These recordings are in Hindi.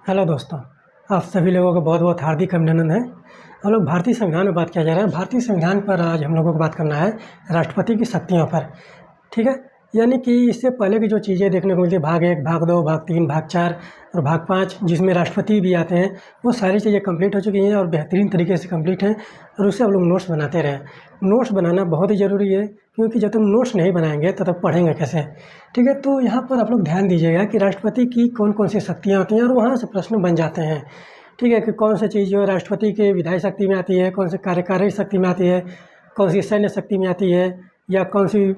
हेलो दोस्तों, आप सभी लोगों को बहुत बहुत हार्दिक अभिनंदन है। हम लोग भारतीय संविधान में बात किया जा रहा है। भारतीय संविधान पर आज हम लोगों को बात करना है राष्ट्रपति की शक्तियों पर। ठीक है, यानी कि इससे पहले की जो चीज़ें देखने को मिलती है, भाग 1, भाग 2, भाग 3, भाग 4 और भाग 5, जिसमें राष्ट्रपति भी आते हैं, वो सारी चीज़ें कंप्लीट हो चुकी हैं और बेहतरीन तरीके से कंप्लीट हैं। और उससे हम लोग नोट्स बनाते रहे। नोट्स बनाना बहुत ही ज़रूरी है, क्योंकि जब तक नोट्स नहीं बनाएंगे तो तब पढ़ेंगे कैसे। ठीक है, तो यहाँ पर आप लोग ध्यान दीजिएगा कि राष्ट्रपति की कौन कौन सी शक्तियाँ होती हैं और वहाँ से प्रश्न बन जाते हैं। ठीक है, कि कौन सी चीज़ जो राष्ट्रपति के विधायी शक्ति में आती है, कौन सी कार्यकारी शक्ति में आती है, कौन सी सैन्य शक्ति में आती है, या कौन सी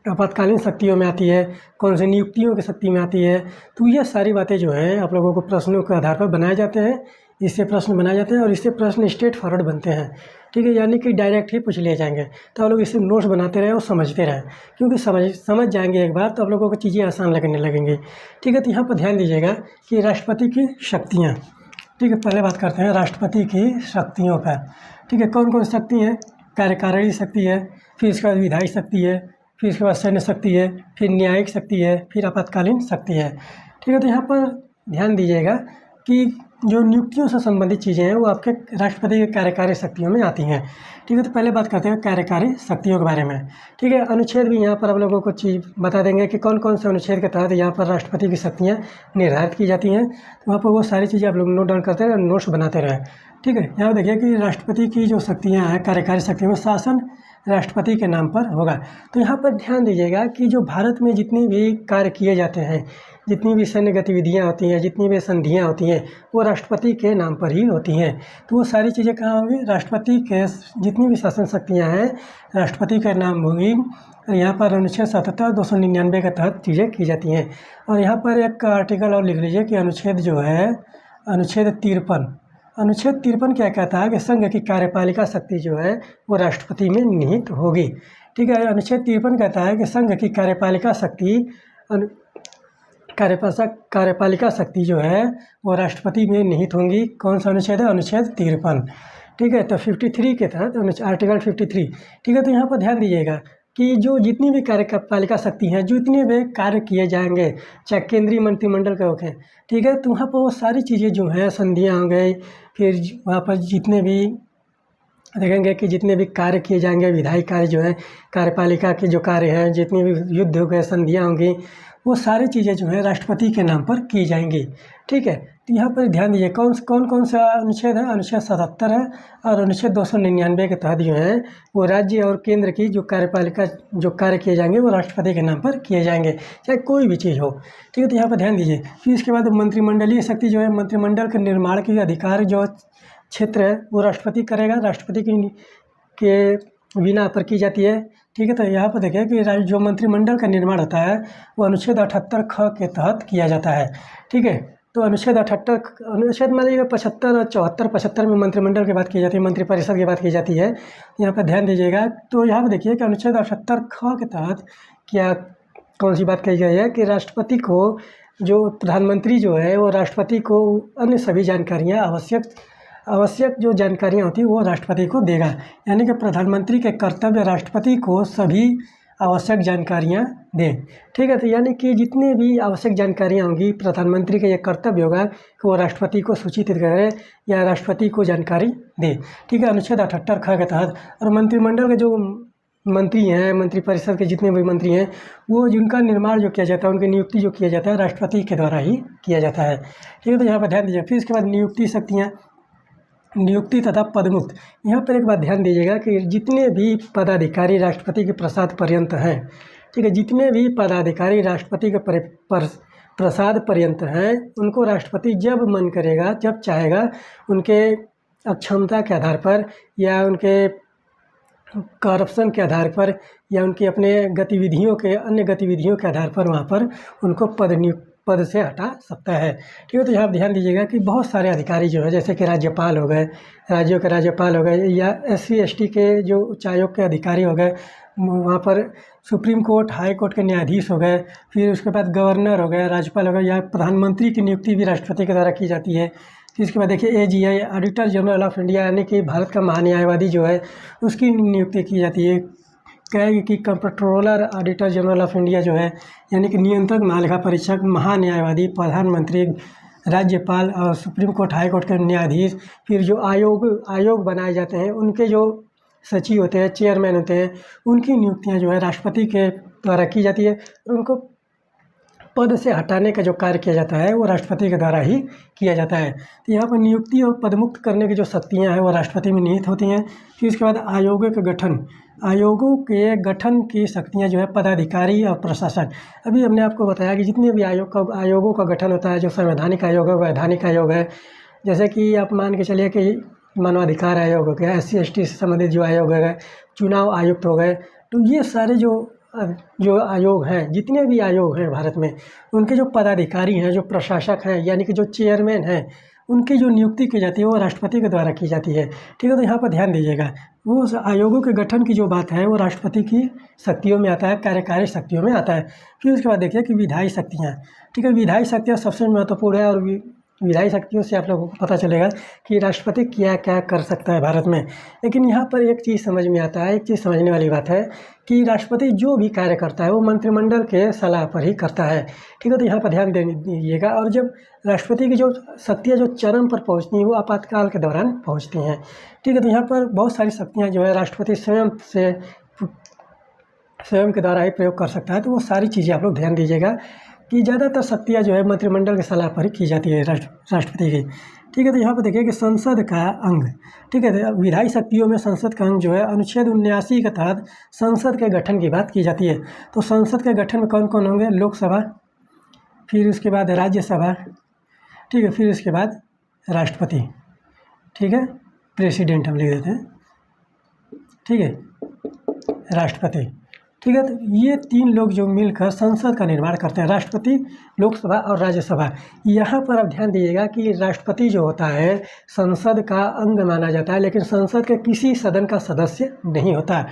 आपातकालीन शक्तियों में आती है, कौन सी नियुक्तियों की शक्ति में आती है। तो ये सारी बातें जो हैं आप लोगों को प्रश्नों के आधार पर बनाए जाते हैं। इससे प्रश्न बनाए जाते हैं और इससे प्रश्न स्ट्रेट फॉरवर्ड बनते हैं। ठीक है, यानी कि डायरेक्ट ही पूछ लिए जाएंगे। तो आप लोग इससे नोट्स बनाते रहें और समझते रहें, क्योंकि समझ जाएंगे एक बार तो आप लोगों को चीज़ें आसान लगने लगेंगी। ठीक है, तो यहाँ पर ध्यान दीजिएगा कि राष्ट्रपति की शक्तियाँ। ठीक है, पहले बात करते हैं राष्ट्रपति की शक्तियों पर। ठीक है, कौन कौन शक्ति है? कार्यकारिणी शक्ति है, फिर इसके बाद विधायी शक्ति है, फिर इसके बाद सैन्य शक्ति है, फिर न्यायिक शक्ति है, फिर आपातकालीन शक्ति है। ठीक है, तो यहाँ पर ध्यान दीजिएगा कि जो नियुक्तियों से संबंधित चीज़ें हैं वो आपके राष्ट्रपति के कार्यकारी शक्तियों में आती हैं। ठीक है, तो पहले बात करते हैं कार्यकारी शक्तियों के बारे में। ठीक है, अनुच्छेद भी यहाँ पर आप लोगों को चीज़ बता देंगे कि कौन कौन से अनुच्छेद के तहत यहाँ पर राष्ट्रपति की शक्तियाँ निर्धारित की जाती हैं। तो वहाँ पर वो सारी चीज़ें आप लोग नोट डाउन करते रहें, नोट्स बनाते रहें। ठीक है, यहाँ देखिए कि राष्ट्रपति की जो शक्तियाँ हैं, कार्यकारी शक्तियों में शासन राष्ट्रपति के नाम पर होगा। तो यहाँ पर ध्यान दीजिएगा कि जो भारत में जितनी भी कार्य किए जाते हैं, जितनी भी सैन्य गतिविधियाँ होती हैं, जितनी भी संधियाँ होती हैं, वो राष्ट्रपति के नाम पर ही होती हैं। तो वो सारी चीज़ें कहाँ होंगी? राष्ट्रपति के जितनी भी शासन शक्तियाँ हैं राष्ट्रपति के नाम होगी। और यहाँ पर अनुच्छेद 77 299 के तहत चीज़ें की जाती हैं। और यहाँ पर एक आर्टिकल और लिख लीजिए कि अनुच्छेद जो है अनुच्छेद 53। अनुच्छेद 53 क्या कहता है कि संघ की कार्यपालिका शक्ति जो है वो राष्ट्रपति में निहित होगी। ठीक है, अनुच्छेद 53 कहता है कि संघ की कार्यपालिका शक्ति जो है वो राष्ट्रपति में निहित होंगी। कौन सा अनुच्छेद है? अनुच्छेद 53। ठीक है, तो 53 के तहत आर्टिकल 53। ठीक है, तो यहाँ पर ध्यान दीजिएगा कि जो जितनी भी कार्यपालिका शक्ति हैं, जितने भी कार्य किए जाएंगे, चाहे केंद्रीय मंत्रिमंडल के होखें, ठीक है, तो वहाँ पर वो सारी चीज़ें जो हैं, संधियाँ हो गई, फिर वहाँ पर जितने भी देखेंगे कि जितने भी कार्य किए जाएंगे, विधायी कार्य जो है, कार्यपालिका के जो कार्य हैं, जितनी भी युद्ध हो गए, संधियाँ होंगी, वो सारी चीज़ें जो है राष्ट्रपति के नाम पर की जाएंगी। ठीक है, तो यहाँ पर ध्यान दीजिए कौन सा अनुच्छेद है? अनुच्छेद 77 है। और अनुच्छेद 299 के तहत जो है वो राज्य और केंद्र की जो कार्यपालिका जो कार्य किए जाएंगे वो राष्ट्रपति के नाम पर किए जाएंगे, चाहे कोई भी चीज़ हो। ठीक है, तो यहाँ पर ध्यान दीजिए। फिर इसके बाद मंत्रिमंडलीय शक्ति जो है, मंत्रिमंडल के निर्माण के अधिकार जो क्षेत्र है वो राष्ट्रपति करेगा, राष्ट्रपति के बिना पर की जाती है। ठीक है, तो यहाँ पर देखिए कि जो मंत्रिमंडल का निर्माण होता है वो अनुच्छेद 78 ख के तहत किया जाता है। ठीक है, तो अनुच्छेद 78 अनुच्छेद मानिएगा 75 और 74 में मंत्रिमंडल की बात की जाती है, मंत्रिपरिषद की बात की जाती है। यहाँ पर ध्यान दीजिएगा। तो यहाँ पर देखिए कि अनुच्छेद 78 ख के तहत क्या कौन सी बात कही गई है कि राष्ट्रपति को जो प्रधानमंत्री जो है वो राष्ट्रपति को अन्य सभी जानकारियाँ आवश्यक जो जानकारियाँ होती हैं वो राष्ट्रपति को देगा। यानी कि प्रधानमंत्री के कर्तव्य राष्ट्रपति को सभी आवश्यक जानकारियाँ दें। ठीक है, तो यानी कि जितनी भी आवश्यक जानकारियाँ होंगी, प्रधानमंत्री का यह कर्तव्य होगा कि वो राष्ट्रपति को सूचित करे या राष्ट्रपति को जानकारी दे। ठीक है, अनुच्छेद 78 ख के तहत। और मंत्रिमंडल के जो मंत्री हैं, मंत्रिपरिषद के जितने भी मंत्री हैं, वो जिनका निर्माण जो किया जाता है, उनकी नियुक्ति जो किया जाता है राष्ट्रपति के द्वारा ही किया जाता है। ठीक है, तो यहाँ पर ध्यान दीजिए। फिर इसके बाद नियुक्ति शक्तियाँ, नियुक्ति तथा पदमुक्त। यहाँ पर एक बात ध्यान दीजिएगा कि जितने भी पदाधिकारी राष्ट्रपति के प्रसाद पर्यंत हैं, ठीक है, जितने भी पदाधिकारी राष्ट्रपति के प्रसाद पर्यंत हैं, उनको राष्ट्रपति जब मन करेगा, जब चाहेगा, उनके अक्षमता के आधार पर या उनके करप्शन के आधार पर या उनके अपने अन्य गतिविधियों के आधार पर वहाँ पर उनको पद से हटा सकता है। ठीक है, तो यहाँ ध्यान दीजिएगा कि बहुत सारे अधिकारी जो है, जैसे कि राज्यपाल हो गए, राज्यों के राज्यपाल हो गए, या SC ST के जो उच्चायोग के अधिकारी हो गए, वहाँ पर सुप्रीम कोर्ट, हाई कोर्ट के न्यायाधीश हो गए, फिर उसके बाद गवर्नर हो गए, राज्यपाल हो गए, या प्रधानमंत्री की नियुक्ति भी राष्ट्रपति के द्वारा की जाती है। फिर इसके बाद देखिए AGI, auditor general of India, यानी कि भारत का महान्यायवादी जो है उसकी नियुक्ति की जाती है। कहेगी कि comptroller auditor general of India जो है, यानी कि नियंत्रक महालेखा परीक्षक, महान्यायवादी, प्रधानमंत्री राज्यपाल और सुप्रीम कोर्ट हाई कोर्ट के न्यायाधीश, फिर जो आयोग बनाए जाते हैं उनके जो सचिव होते हैं, चेयरमैन होते हैं, उनकी नियुक्तियां जो है राष्ट्रपति के द्वारा की जाती है और उनको पद से हटाने का जो कार्य किया जाता है वो राष्ट्रपति के द्वारा ही किया जाता है। तो यहाँ पर नियुक्ति और पदमुक्त करने की जो शक्तियाँ हैं वो राष्ट्रपति में निहित होती हैं। फिर उसके बाद आयोगों के गठन की शक्तियाँ जो है पदाधिकारी और प्रशासन। अभी हमने आपको बताया कि जितने भी आयोगों का गठन होता है, जो संवैधानिक आयोग है, वैधानिक आयोग है, जैसे कि आप मान के चलिए कि मानवाधिकार आयोग हो गया, SC ST से संबंधित जो आयोग है, चुनाव आयुक्त हो गए, तो ये सारे जो आयोग हैं, जितने भी आयोग हैं भारत में, उनके जो पदाधिकारी हैं, जो प्रशासक हैं, यानी कि जो चेयरमैन हैं, उनकी जो नियुक्ति की जाती है वो राष्ट्रपति के द्वारा की जाती है। ठीक है, तो यहाँ पर ध्यान दीजिएगा, वो आयोगों के गठन की जो बात है वो राष्ट्रपति की शक्तियों में आता है, कार्यकारी शक्तियों में आता है। फिर उसके बाद देखिए कि विधायी शक्तियाँ। ठीक है, विधायी शक्तियाँ सबसे महत्वपूर्ण है और विधायी शक्तियों से आप लोगों को पता चलेगा कि राष्ट्रपति क्या क्या कर सकता है भारत में। लेकिन यहाँ पर एक चीज़ समझ में आता है, एक चीज़ समझने वाली बात है कि राष्ट्रपति जो भी कार्य करता है वो मंत्रिमंडल के सलाह पर ही करता है। ठीक है, तो यहाँ पर ध्यान दीजिएगा। और जब राष्ट्रपति की जो शक्तियाँ जो चरम पर पहुँचती हैं वो आपातकाल के दौरान पहुँचती हैं। ठीक है, तो यहाँ पर बहुत सारी शक्तियाँ जो है राष्ट्रपति स्वयं के द्वारा ही प्रयोग कर सकता है। तो वो सारी चीज़ें आप लोग ध्यान दीजिएगा कि ज़्यादातर शक्तियाँ जो है मंत्रिमंडल की सलाह पर ही की जाती है राष्ट्रपति की। ठीक है, तो यहाँ पर देखिए कि संसद का अंग। ठीक है, तो विधायी शक्तियों में संसद का अंग जो है अनुच्छेद 79 के तहत संसद के गठन की बात की जाती है। तो संसद के गठन में कौन कौन होंगे? लोकसभा, फिर उसके बाद राज्यसभा, ठीक है, फिर उसके बाद राष्ट्रपति, ठीक है, प्रेसिडेंट हम लिख देते हैं, ठीक है, राष्ट्रपति। ठीक है, तो ये तीन लोग जो मिलकर संसद का निर्माण करते हैं, राष्ट्रपति, लोकसभा और राज्यसभा। यहाँ पर आप ध्यान दीजिएगा कि राष्ट्रपति जो होता है संसद का अंग माना जाता है, लेकिन संसद के किसी सदन का सदस्य नहीं होता।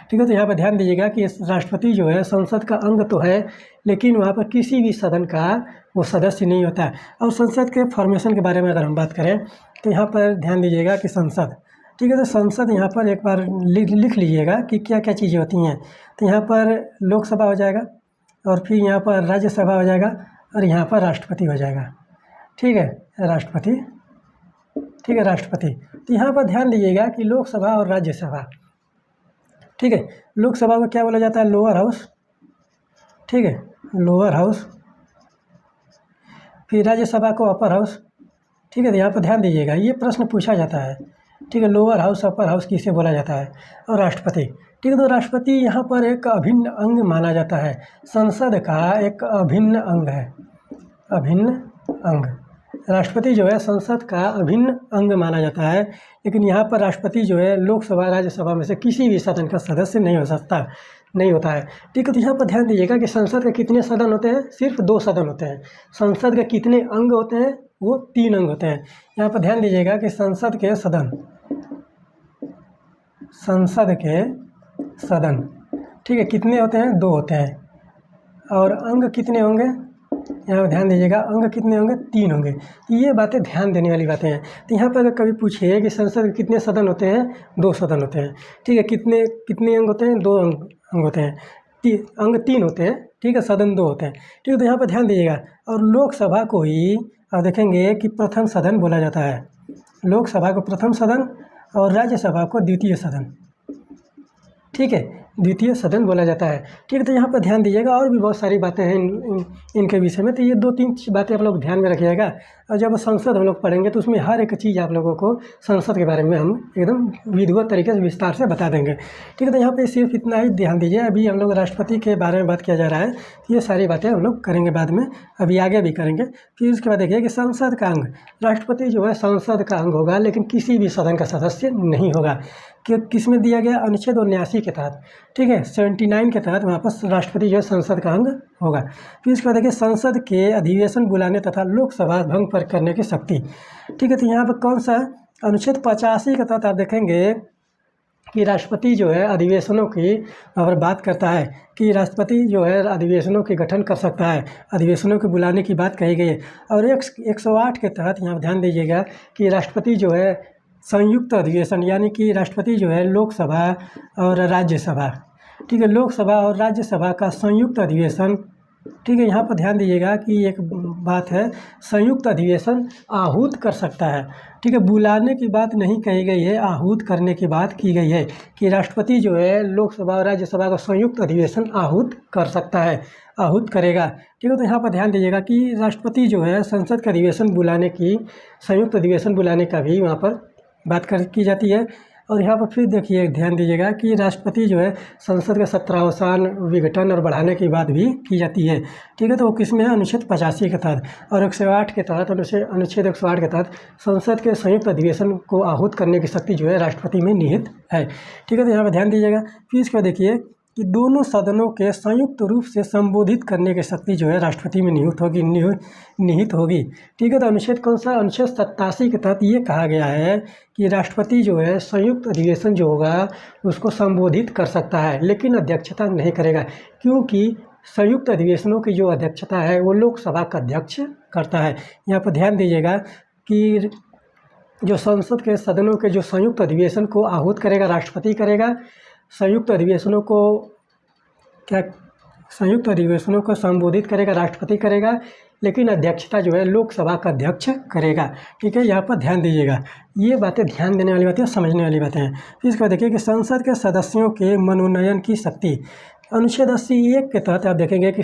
ठीक है, तो यहाँ पर ध्यान दीजिएगा कि राष्ट्रपति जो है संसद का अंग तो है, लेकिन वहाँ पर किसी भी सदन का वो सदस्य नहीं होता। और संसद के फॉर्मेशन के बारे में अगर हम बात करें तो यहाँ पर ध्यान दीजिएगा कि संसद, ठीक है, तो संसद यहाँ पर एक बार लिख लीजिएगा कि क्या क्या चीज़ें होती हैं। तो यहाँ पर लोकसभा हो जाएगा और फिर यहाँ पर राज्यसभा हो जाएगा और यहाँ पर राष्ट्रपति हो जाएगा। ठीक है, राष्ट्रपति, ठीक है, राष्ट्रपति। तो यहाँ पर ध्यान दीजिएगा कि लोकसभा और राज्यसभा, ठीक है, लोकसभा को क्या बोला जाता है? लोअर हाउस, ठीक है, लोअर हाउस। फिर राज्यसभा को अपर हाउस। ठीक है, तो यहाँ पर ध्यान दीजिएगा, ये प्रश्न पूछा जाता है। ठीक है, लोअर हाउस, अपर हाउस किसे बोला जाता है? और राष्ट्रपति। ठीक है, तो राष्ट्रपति यहाँ पर एक अभिन्न अंग माना जाता है, संसद का एक अभिन्न अंग है, अभिन्न अंग। राष्ट्रपति जो है संसद का अभिन्न अंग माना जाता है, लेकिन यहाँ पर राष्ट्रपति जो है लोकसभा राज्यसभा में से किसी भी सदन का सदस्य नहीं होता है। ठीक है, तो यहाँ पर ध्यान दीजिएगा कि संसद के कितने सदन होते हैं? सिर्फ 2 सदन होते हैं। संसद के कितने अंग होते हैं? वो 3 अंग होते हैं। यहाँ पर ध्यान दीजिएगा कि संसद के सदन, ठीक है, कितने होते हैं? 2 होते हैं। और अंग कितने होंगे? यहाँ पर ध्यान दीजिएगा, अंग कितने होंगे? 3 होंगे। ये बातें ध्यान देने वाली बातें हैं। तो यहाँ पर अगर कभी पूछिए कि संसद के कितने सदन होते हैं? 2 सदन होते हैं। ठीक है, कितने अंग होते हैं? 2 अंग होते हैं। अंग 3 होते हैं, ठीक है, सदन 2 होते हैं। ठीक है, तो यहाँ पर ध्यान दीजिएगा। और लोकसभा को ही आप देखेंगे कि प्रथम सदन बोला जाता है, लोकसभा को प्रथम सदन और राज्यसभा को द्वितीय सदन, ठीक है, द्वितीय सदन बोला जाता है। ठीक है, तो यहाँ पर ध्यान दीजिएगा। और भी बहुत सारी बातें हैं इनके विषय में, तो ये 2-3 बातें आप लोग ध्यान में रखिएगा। और जब संसद हम लोग पढ़ेंगे तो उसमें हर एक चीज़ आप लोगों को संसद के बारे में हम एकदम विधिवत तरीके से विस्तार से बता देंगे। ठीक है, तो यहाँ पे सिर्फ इतना ही ध्यान दीजिए। अभी हम लोग राष्ट्रपति के बारे में बात किया जा रहा है, ये सारी बातें हम लोग करेंगे बाद में, अभी आगे भी करेंगे। फिर उसके बाद देखिए कि संसद का अंग, राष्ट्रपति जो है संसद का अंग होगा, लेकिन किसी भी सदन का सदस्य नहीं होगा। कि किस में दिया गया? अनुच्छेद 79 के तहत, ठीक है, 79 के तहत वहाँ पर राष्ट्रपति जो है संसद का अंग होगा। फिर इसके बाद देखिए संसद के अधिवेशन बुलाने तथा लोकसभा भंग पर करने की शक्ति। ठीक है, तो यहाँ पर कौन सा? अनुच्छेद 85 के तहत आप देखेंगे कि राष्ट्रपति जो है अधिवेशनों की और बात करता है कि राष्ट्रपति जो है अधिवेशनों के गठन कर सकता है, अधिवेशनों के बुलाने की बात कही गई है। और 108 के तहत यहाँ ध्यान दीजिएगा कि राष्ट्रपति जो है संयुक्त अधिवेशन, यानी कि राष्ट्रपति जो है लोकसभा और राज्यसभा, ठीक है, लोकसभा और राज्यसभा का संयुक्त अधिवेशन ठीक है, यहाँ पर ध्यान दीजिएगा कि एक बात है, संयुक्त अधिवेशन आहूत कर सकता है। ठीक है, बुलाने की बात नहीं कही गई है, आहूत करने की बात की गई है कि राष्ट्रपति जो है लोकसभा और राज्यसभा का संयुक्त अधिवेशन आहूत कर सकता है, आहूत करेगा। ठीक है, तो यहाँ पर ध्यान दीजिएगा कि राष्ट्रपति जो है संसद का अधिवेशन बुलाने की, संयुक्त अधिवेशन बुलाने का भी वहाँ पर बात की जाती है। और यहाँ पर फिर देखिए, ध्यान दीजिएगा कि राष्ट्रपति जो है संसद का सत्रावसान, विघटन और बढ़ाने की बात भी की जाती है। ठीक है, तो वो किसमें है? अनुच्छेद 85 के तहत और 108 के तहत, अनुच्छेद 108 के तहत संसद के संयुक्त अधिवेशन को आहूत करने की शक्ति जो है राष्ट्रपति में निहित है। ठीक है, तो यहाँ पर ध्यान दीजिएगा। फिर इसके बाद देखिए कि दोनों सदनों के संयुक्त रूप से संबोधित करने की शक्ति जो है राष्ट्रपति में निहित होगी। ठीक है, तो अनुच्छेद कौन सा? अनुच्छेद 87 के तहत ये कहा गया है कि राष्ट्रपति जो है संयुक्त अधिवेशन जो होगा उसको संबोधित कर सकता है, लेकिन अध्यक्षता नहीं करेगा, क्योंकि संयुक्त अधिवेशनों की जो अध्यक्षता है वो लोकसभा का अध्यक्ष करता है। यहाँ पर ध्यान दीजिएगा कि जो संसद के सदनों के जो संयुक्त अधिवेशन को आहूत करेगा राष्ट्रपति करेगा, संयुक्त अधिवेशनों को संबोधित करेगा राष्ट्रपति करेगा, लेकिन अध्यक्षता जो है लोकसभा का अध्यक्ष करेगा। ठीक है, यहाँ पर ध्यान दीजिएगा, ये बातें ध्यान देने वाली बातें, समझने वाली बातें हैं। फिर इसके बाद देखिए कि संसद के सदस्यों के मनोनयन की शक्ति, अनुच्छेद 81 के तहत आप देखेंगे कि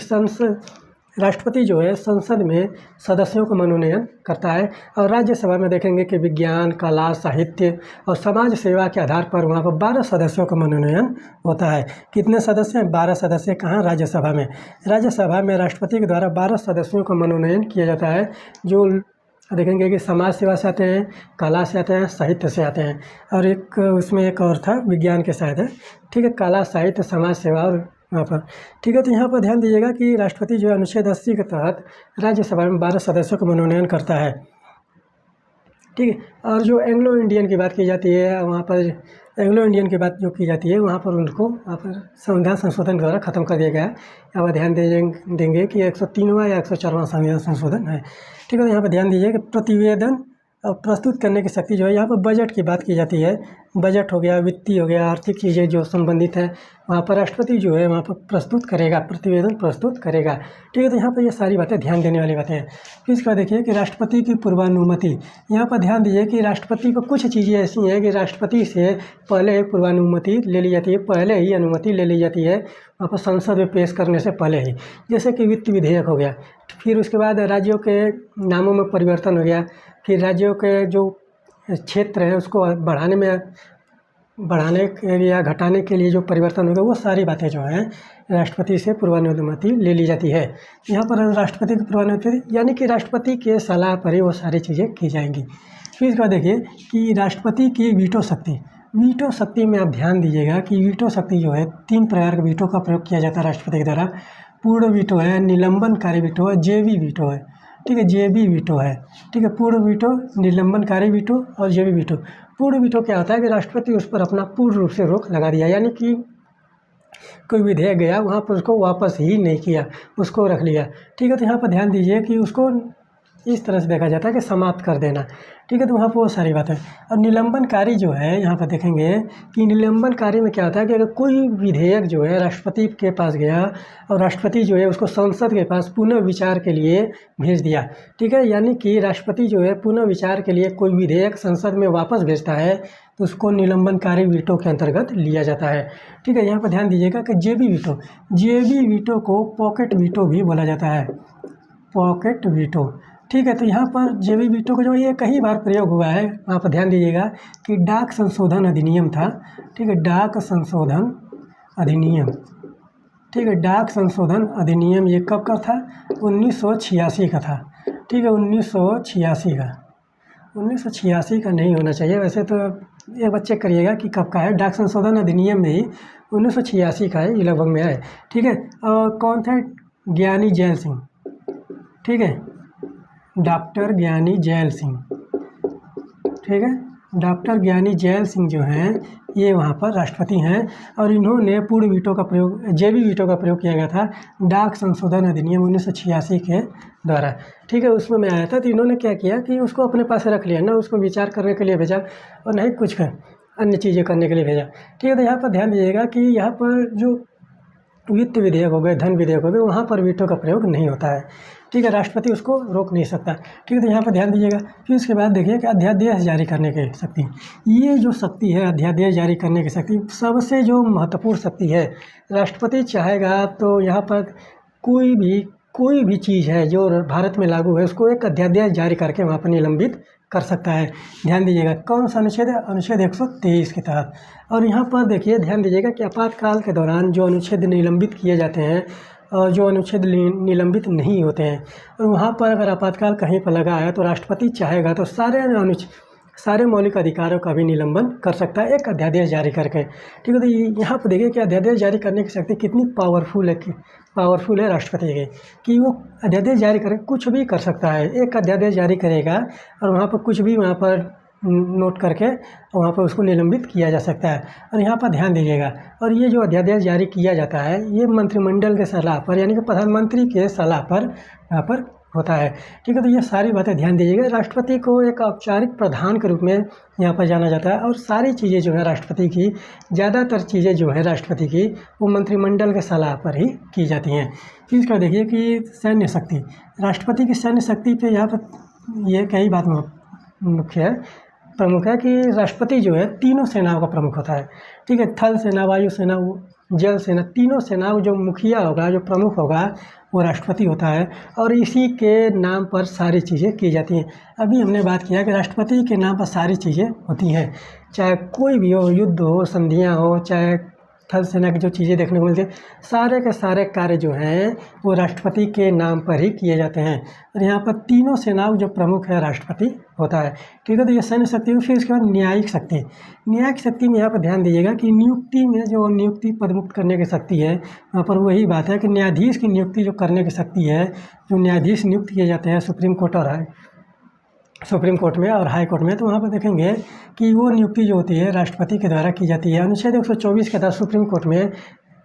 राष्ट्रपति जो है संसद में सदस्यों का मनोनयन करता है, और राज्यसभा में देखेंगे कि विज्ञान, कला, साहित्य और समाज सेवा के आधार पर वहाँ पर 12 सदस्यों का मनोनयन होता है। कितने सदस्य हैं? 12 सदस्य। कहाँ? राज्यसभा में। राज्यसभा में राष्ट्रपति के द्वारा 12 सदस्यों का मनोनयन किया जाता है, जो देखेंगे कि समाज सेवा से आते हैं, कला से आते हैं, साहित्य से आते हैं, और एक उसमें एक और था विज्ञान के शायद है। ठीक है, कला, साहित्य, समाज सेवा और यहाँ पर। ठीक है, तो यहाँ पर ध्यान दीजिएगा कि राष्ट्रपति जो है अनुच्छेद 80 के तहत राज्यसभा में 12 सदस्यों का मनोनयन करता है। ठीक है, और जो एंग्लो इंडियन की बात की जाती है, वहाँ पर एंग्लो इंडियन की बात जो की जाती है वहाँ पर उनको वहाँ पर संविधान संशोधन द्वारा ख़त्म कर दिया गया है। यहाँ पर ध्यान देंगे कि 103वां या 104वां संविधान संशोधन है। ठीक है, तो यहाँ पर ध्यान दीजिए कि प्रतिवेदन और प्रस्तुत करने की शक्ति जो है, यहाँ पर बजट की बात की जाती है। बजट हो गया, वित्तीय हो गया, आर्थिक चीज़ें जो संबंधित हैं वहाँ पर राष्ट्रपति जो है वहाँ पर प्रस्तुत करेगा, प्रतिवेदन प्रस्तुत करेगा। ठीक है, तो यहाँ पर ये सारी बातें ध्यान देने वाली बातें हैं। फिर इसके बाद देखिए कि राष्ट्रपति की पूर्वानुमति, यहाँ पर ध्यान दीजिए कि राष्ट्रपति को कुछ चीज़ें ऐसी हैं कि राष्ट्रपति से पहले पूर्वानुमति ले ली जाती है, पहले ही अनुमति ले ली जाती है वहाँ पर संसद में पेश करने से पहले ही। जैसे कि वित्त विधेयक हो गया, फिर उसके बाद राज्यों के नामों में परिवर्तन हो गया, फिर राज्यों के जो क्षेत्र है उसको बढ़ाने के लिए या घटाने के लिए जो परिवर्तन होगा, वो सारी बातें जो हैं राष्ट्रपति से पूर्वानुमति ले ली जाती है। यहाँ पर राष्ट्रपति की पूर्वानुमति यानी कि राष्ट्रपति के सलाह पर ही वो सारी चीज़ें की जाएंगी। फिर इसके बाद देखिए कि राष्ट्रपति की वीटो शक्ति, वीटो शक्ति में आप ध्यान दीजिएगा कि वीटो शक्ति जो है 3 प्रकार के वीटो का प्रयोग किया जाता है राष्ट्रपति के द्वारा। पूर्ण वीटो है, निलंबनकारी वीटो है, जेवी वीटो है। ठीक है, जेबी वीटो है। ठीक है, पूर्ण वीटो, निलंबनकारी वीटो और जेबी वीटो। पूर्ण वीटो क्या होता है कि राष्ट्रपति उस पर अपना पूर्ण रूप से रोक लगा दिया, यानी कि कोई विधेयक गया वहाँ पर उसको वापस ही नहीं किया, उसको रख लिया। ठीक है, तो यहाँ पर ध्यान दीजिए कि उसको इस तरह से देखा जाता है कि समाप्त कर देना। ठीक है, तो वहाँ पर वो सारी बातें। और निलंबनकारी जो है, यहाँ पर देखेंगे कि निलंबनकारी में क्या होता है कि अगर कोई विधेयक जो है राष्ट्रपति के पास गया और राष्ट्रपति जो है उसको संसद के पास पुनः विचार के लिए भेज दिया। ठीक है, यानी कि राष्ट्रपति जो है पुनः विचार के लिए कोई विधेयक संसद में वापस भेजता है तो उसको निलंबनकारी वीटो के अंतर्गत लिया जाता है। ठीक है, यहाँ पर ध्यान दीजिएगा कि जेबी वीटो को पॉकेट वीटो भी बोला जाता है, पॉकेट वीटो। ठीक है, तो यहाँ पर जेबी वीटो का जो ये कई बार प्रयोग हुआ है, वहाँ पर ध्यान दीजिएगा कि डाक संशोधन अधिनियम था। ठीक है, डाक संशोधन अधिनियम। ठीक है, डाक संशोधन अधिनियम ये कब का था? 1986 का था। ठीक है, 1986 का नहीं होना चाहिए वैसे तो। एक बार चेक करिएगा कि कब का है। डाक संशोधन अधिनियम में ही 1986 का है, ये लगभग में है। ठीक है, और कौन थे? ज्ञानी जैल सिंह। ठीक है, डॉक्टर ज्ञानी जैल सिंह। ठीक है, डॉक्टर ज्ञानी जैल सिंह जो हैं ये वहाँ पर राष्ट्रपति हैं, और इन्होंने पूर्ण वीटो का प्रयोग, जेबी वीटो का प्रयोग किया गया था डाक संशोधन अधिनियम 1986 के द्वारा। ठीक है, उसमें मैं आया था, तो इन्होंने क्या किया कि उसको अपने पास रख लिया, ना उसको विचार करने के लिए भेजा और नहीं कुछ अन्य चीज़ें करने के लिए भेजा। ठीक है, तो यहाँ पर ध्यान दीजिएगा कि यहाँ पर जो वित्त विधेयक हो गए, धन विधेयक हो गए, वहाँ पर वीटो का प्रयोग नहीं होता है। ठीक है, राष्ट्रपति उसको रोक नहीं सकता। ठीक है, तो यहाँ पर ध्यान दीजिएगा। फिर उसके बाद देखिए कि अध्यादेश जारी करने की शक्ति, ये जो शक्ति है अध्यादेश जारी करने की शक्ति, सबसे जो महत्वपूर्ण शक्ति है। राष्ट्रपति चाहेगा तो यहाँ पर कोई भी चीज़ है जो भारत में लागू है उसको एक अध्यादेश जारी करके वहाँ पर निलंबित कर सकता है। ध्यान दीजिएगा कौन सा अनुच्छेद है, अनुच्छेद 123 के तहत। और यहाँ पर देखिए ध्यान दीजिएगा कि आपातकाल के दौरान जो अनुच्छेद निलंबित किए जाते हैं और जो अनुच्छेद निलंबित नहीं होते हैं, और वहाँ पर अगर आपातकाल कहीं पर लगा है तो राष्ट्रपति चाहेगा तो सारे मौलिक अधिकारों का भी निलंबन कर सकता है एक अध्यादेश जारी करके। ठीक है, तो यहाँ पर देखिए कि अध्यादेश जारी करने की शक्ति कितनी पावरफुल है राष्ट्रपति की, कि वो अध्यादेश जारी करके कुछ भी कर सकता है। एक अध्यादेश जारी करेगा और वहाँ पर कुछ भी वहाँ पर नोट करके वहाँ पर उसको निलंबित किया जा सकता है। और यहाँ पर ध्यान दीजिएगा, और ये जो अध्यादेश जारी किया जाता है ये मंत्रिमंडल के सलाह पर, यानी कि प्रधानमंत्री के सलाह पर यहाँ पर होता है। ठीक है, तो ये सारी बातें ध्यान दीजिएगा। राष्ट्रपति को एक औपचारिक प्रधान के रूप में यहाँ पर जाना जाता है, और सारी चीज़ें जो है राष्ट्रपति की, ज़्यादातर चीज़ें जो है राष्ट्रपति की वो मंत्रिमंडल के सलाह पर ही की जाती हैं। फिर इसका देखिए कि सैन्य शक्ति, राष्ट्रपति की सैन्य शक्ति पे यहाँ पर ये कई बात प्रमुख है कि राष्ट्रपति जो है तीनों सेनाओं का प्रमुख होता है। ठीक है, थल सेना, वायु सेना, जल सेना, तीनों सेनाओं जो मुखिया होगा, जो प्रमुख होगा वो राष्ट्रपति होता है, और इसी के नाम पर सारी चीज़ें की जाती हैं। अभी हमने बात किया कि राष्ट्रपति के नाम पर सारी चीज़ें होती हैं, चाहे कोई भी हो, युद्ध हो, संधियाँ हो, चाहे थल सेना की जो चीज़ें देखने को मिलती हैं, सारे के सारे कार्य जो हैं वो राष्ट्रपति के नाम पर ही किए जाते हैं। और यहाँ पर तीनों सेनाओं जो प्रमुख है राष्ट्रपति होता है। ठीक है, तो ये सैन्य शक्ति हुई। फिर इसके बाद न्यायिक शक्ति, न्यायिक शक्ति में यहाँ पर ध्यान दीजिएगा कि नियुक्ति में जो नियुक्ति पदमुक्त करने की शक्ति है, वहाँ पर वही बात है कि न्यायाधीश की नियुक्ति जो करने की शक्ति है, जो न्यायाधीश नियुक्त किए जाते हैं सुप्रीम कोर्ट में और हाई कोर्ट में, तो वहाँ पर देखेंगे कि वो नियुक्ति जो होती है राष्ट्रपति के द्वारा की जाती है। अनुच्छेद 124 के तहत सुप्रीम कोर्ट में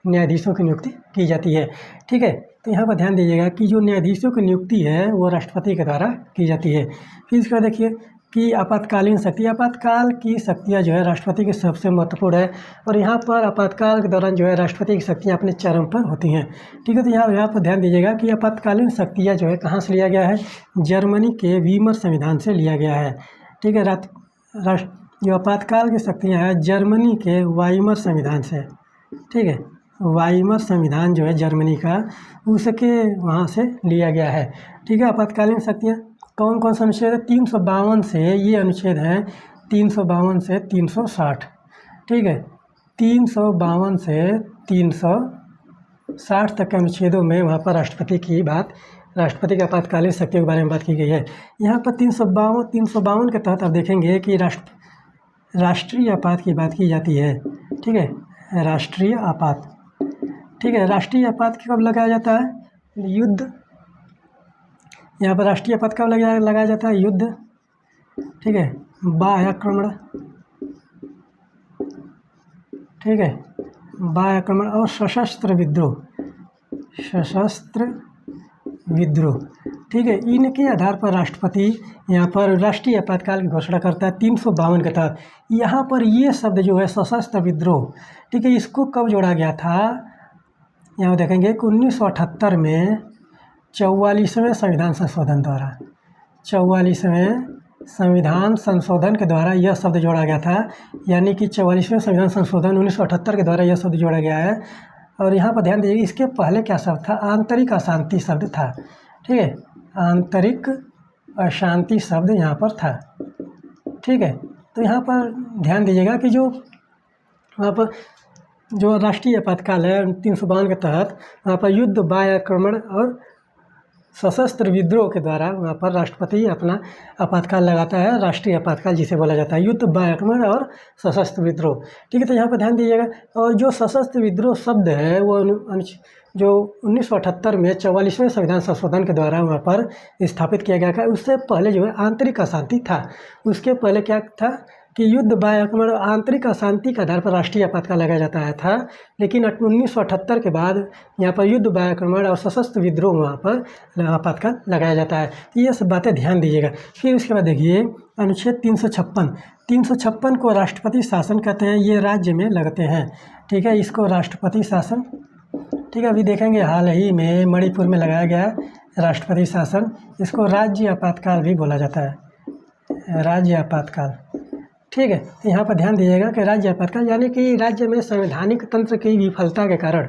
न्यायाधीशों की नियुक्ति की जाती है। ठीक है, तो यहाँ पर ध्यान दीजिएगा कि जो न्यायाधीशों की नियुक्ति है वो राष्ट्रपति के द्वारा की जाती है। फिर इसका देखिए कि आपातकालीन शक्ति, आपातकाल की शक्तियाँ जो है राष्ट्रपति की सबसे महत्वपूर्ण है, और यहाँ पर आपातकाल के दौरान जो है राष्ट्रपति की शक्तियाँ अपने चरम पर होती हैं। ठीक है, तो यहाँ पर ध्यान दीजिएगा कि आपातकालीन शक्तियाँ जो है कहाँ से लिया गया है, जर्मनी के वीमर संविधान से लिया गया है। ठीक है, जो आपातकाल की शक्तियाँ हैं जर्मनी के वाइमर संविधान से, ठीक है, वाइमर संविधान जो है जर्मनी का, उसके वहाँ से लिया गया है। ठीक है, आपातकालीन शक्तियाँ कौन कौन सा अनुच्छेद है, 352 से ये अनुच्छेद हैं, 352 से 360। ठीक है, 352 से 360 तक के अनुच्छेदों में वहाँ पर राष्ट्रपति के आपातकालीन शक्तियों के बारे में बात की गई है। यहाँ पर 352 के तहत आप देखेंगे कि राष्ट्रीय आपात की बात की जाती है। ठीक है, राष्ट्रीय आपात। ठीक है, राष्ट्रीय आपात कब लगाया जाता है, युद्ध। यहाँ पर राष्ट्रीय आपात कब लगाया जाता है, युद्ध। ठीक है, बाह्य आक्रमण, ठीक है, बाह्य आक्रमण और सशस्त्र विद्रोह। ठीक है, इनके आधार पर राष्ट्रपति यहाँ पर राष्ट्रीय आपातकाल की घोषणा करता है 352 के तहत। यहाँ पर ये शब्द जो है सशस्त्र विद्रोह, ठीक है, इसको कब जोड़ा गया था, यहाँ देखेंगे कि 1978 में 44वें संविधान संशोधन द्वारा, 44वें संविधान संशोधन के द्वारा यह शब्द जोड़ा गया था। यानी कि 44वें संविधान संशोधन 1978 के द्वारा यह शब्द जोड़ा गया है। और यहाँ पर ध्यान दीजिए इसके पहले क्या शब्द था, आंतरिक अशांति शब्द था। ठीक है, आंतरिक अशांति शब्द यहाँ पर था। ठीक है, तो यहाँ पर ध्यान दीजिएगा कि जो वहाँ पर जो राष्ट्रीय आपातकाल है 352 के तहत, वहाँ पर युद्ध, बाह्य आक्रमण और सशस्त्र विद्रोह के द्वारा वहाँ पर राष्ट्रपति अपना आपातकाल लगाता है। राष्ट्रीय आपातकाल जिसे बोला जाता है, युद्ध, बाह्य आक्रमण और सशस्त्र विद्रोह। ठीक है, तो यहाँ पर ध्यान दीजिएगा। और जो सशस्त्र विद्रोह शब्द है वो जो 1978 में 44वें संविधान संशोधन के द्वारा वहाँ पर स्थापित किया गया था। उससे पहले जो है आंतरिक अशांति था। उसके पहले क्या था कि युद्ध, बाह्य आक्रमण और आंतरिक अशांति के आधार पर राष्ट्रीय आपातकाल लगाया जाता था। लेकिन 1978 के बाद यहाँ पर युद्ध, बाह्य आक्रमण और सशस्त्र विद्रोह वहाँ पर आपातकाल लगाया जाता है। तो ये सब बातें ध्यान दीजिएगा। फिर उसके बाद देखिए अनुच्छेद 356 को राष्ट्रपति शासन कहते हैं, ये राज्य में लगते हैं। ठीक है, इसको राष्ट्रपति शासन ठीक है, अभी देखेंगे हाल ही में मणिपुर में लगाया गया राष्ट्रपति शासन, इसको राज्य आपातकाल भी बोला जाता है, राज्य आपातकाल। ठीक है, तो यहाँ पर ध्यान दीजिएगा कि राज्य आपातकाल यानी कि राज्य में संवैधानिक तंत्र की विफलता के कारण,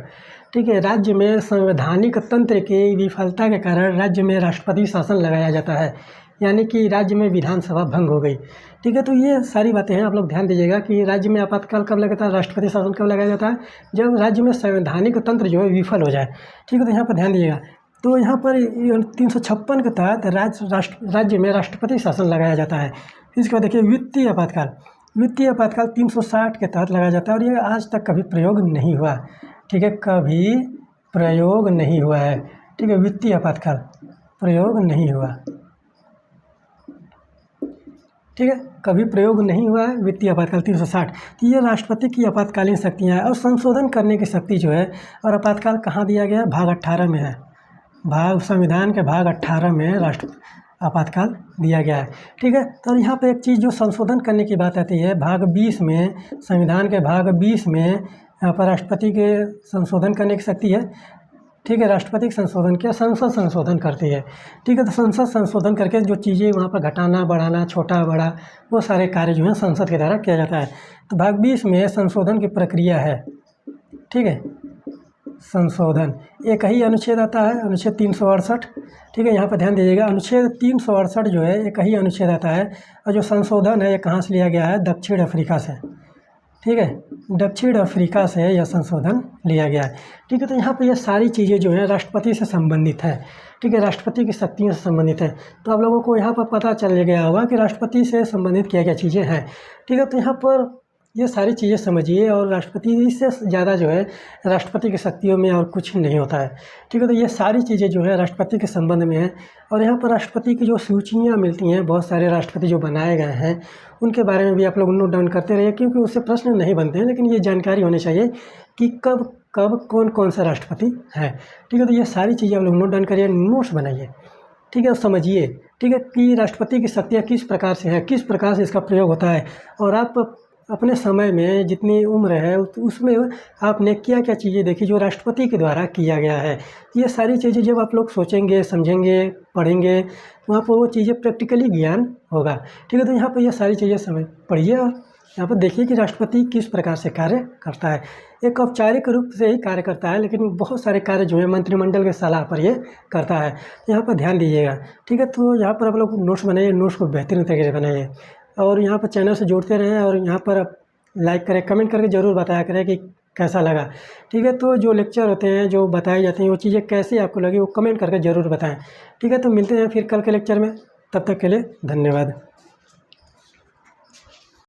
ठीक है, राज्य में संवैधानिक तंत्र की विफलता के कारण राज्य में राष्ट्रपति शासन लगाया जाता है, यानी कि राज्य में विधानसभा भंग हो गई। ठीक है, तो ये सारी बातें हैं, आप लोग ध्यान दीजिएगा कि राज्य में आपातकाल कब लगता है, राष्ट्रपति शासन कब लगाया जाता है, जब राज्य में संवैधानिक तंत्र जो है विफल हो जाए। ठीक है, तो यहाँ पर ध्यान दीजिएगा। तो यहाँ पर 356 के तहत राज्य में राष्ट्रपति शासन लगाया जाता है। इसके बाद देखिए वित्तीय आपातकाल। वित्तीय आपातकाल 360 के तहत लगाया जाता है और ये आज तक कभी प्रयोग नहीं हुआ। ठीक है, कभी प्रयोग नहीं हुआ है। ठीक है, वित्तीय आपातकाल प्रयोग नहीं हुआ। ठीक है, कभी प्रयोग नहीं हुआ है वित्तीय आपातकाल 360। तो ये राष्ट्रपति की आपातकालीन शक्तियाँ हैं और संशोधन करने की शक्ति जो है, और आपातकाल कहाँ दिया गया है, भाग 18 में है, संविधान के भाग 18 में राष्ट्र आपातकाल दिया गया है। ठीक है, तो यहाँ पे एक चीज़ जो संशोधन करने की बात आती है, भाग 20 में, संविधान के भाग 20 में यहाँ पर राष्ट्रपति के संशोधन करने की शक्ति है। ठीक है, राष्ट्रपति के संशोधन किया, संसद संशोधन करती है। ठीक है, तो संसद संशोधन करके जो चीज़ें वहाँ पर घटाना बढ़ाना छोटा बड़ा वो सारे कार्य जो हैं संसद के द्वारा किया जाता है। तो भाग 20 में संशोधन की प्रक्रिया है। ठीक है, संशोधन एक ही अनुच्छेद आता है, अनुच्छेद 368। ठीक है, यहाँ पर ध्यान दीजिएगा, अनुच्छेद 368 जो है एक ही अनुच्छेद आता है, और जो संशोधन है ये कहाँ से लिया गया है, दक्षिण अफ्रीका से। ठीक है, दक्षिण अफ्रीका से यह संशोधन लिया गया है। ठीक है, तो यहाँ पर ये सारी चीज़ें जो हैं राष्ट्रपति से संबंधित है। ठीक है, राष्ट्रपति की शक्तियों से संबंधित है। तो आप लोगों को यहाँ पर पता चल गया होगा कि राष्ट्रपति से संबंधित क्या क्या चीज़ें हैं। ठीक है, तो यहाँ पर ये सारी चीज़ें समझिए, और राष्ट्रपति से ज़्यादा जो है राष्ट्रपति की शक्तियों में और कुछ नहीं होता है। ठीक है, तो ये सारी चीज़ें जो है राष्ट्रपति के संबंध में है। और यहाँ पर राष्ट्रपति की जो सूचियाँ मिलती हैं, बहुत सारे राष्ट्रपति जो बनाए गए हैं उनके बारे में भी आप लोग नोट डाउन करते रहिए, क्योंकि उससे प्रश्न नहीं बनते हैं, लेकिन ये जानकारी होनी चाहिए कि कब कब कौन कौन सा राष्ट्रपति है। ठीक है, तो ये सारी चीज़ें आप लोग नोट डाउन करिए, नोट्स बनाइए। ठीक है, समझिए। ठीक है, कि राष्ट्रपति की शक्तियाँ किस प्रकार से है, किस प्रकार से इसका प्रयोग होता है, और आप अपने समय में जितनी उम्र है उसमें आपने क्या क्या चीज़ें देखी जो राष्ट्रपति के द्वारा किया गया है। ये सारी चीज़ें जब आप लोग सोचेंगे, समझेंगे, पढ़ेंगे, वहाँ पर वो चीज़ें प्रैक्टिकली ज्ञान होगा। ठीक है, तो यहाँ पर ये सारी चीज़ें समझ पढ़िए और यहाँ पर देखिए कि राष्ट्रपति किस प्रकार से कार्य करता है। एक औपचारिक रूप से ही कार्य करता है, लेकिन बहुत सारे कार्य जो है मंत्रिमंडल के सलाह पर ये करता है। यहाँ पर ध्यान दीजिएगा। ठीक है, तो यहाँ पर आप लोग नोट्स बनाइए, नोट्स को बेहतरीन तरीके से बनाइए, और यहाँ पर चैनल से जुड़ते रहें, और यहाँ पर आप लाइक करें, कमेंट करके ज़रूर बताया करें कि कैसा लगा। ठीक है, तो जो लेक्चर होते हैं, जो बताई जाती हैं, वो चीज़ें कैसी आपको लगी वो कमेंट करके ज़रूर बताएं। ठीक है, तो मिलते हैं फिर कल के लेक्चर में, तब तक के लिए धन्यवाद।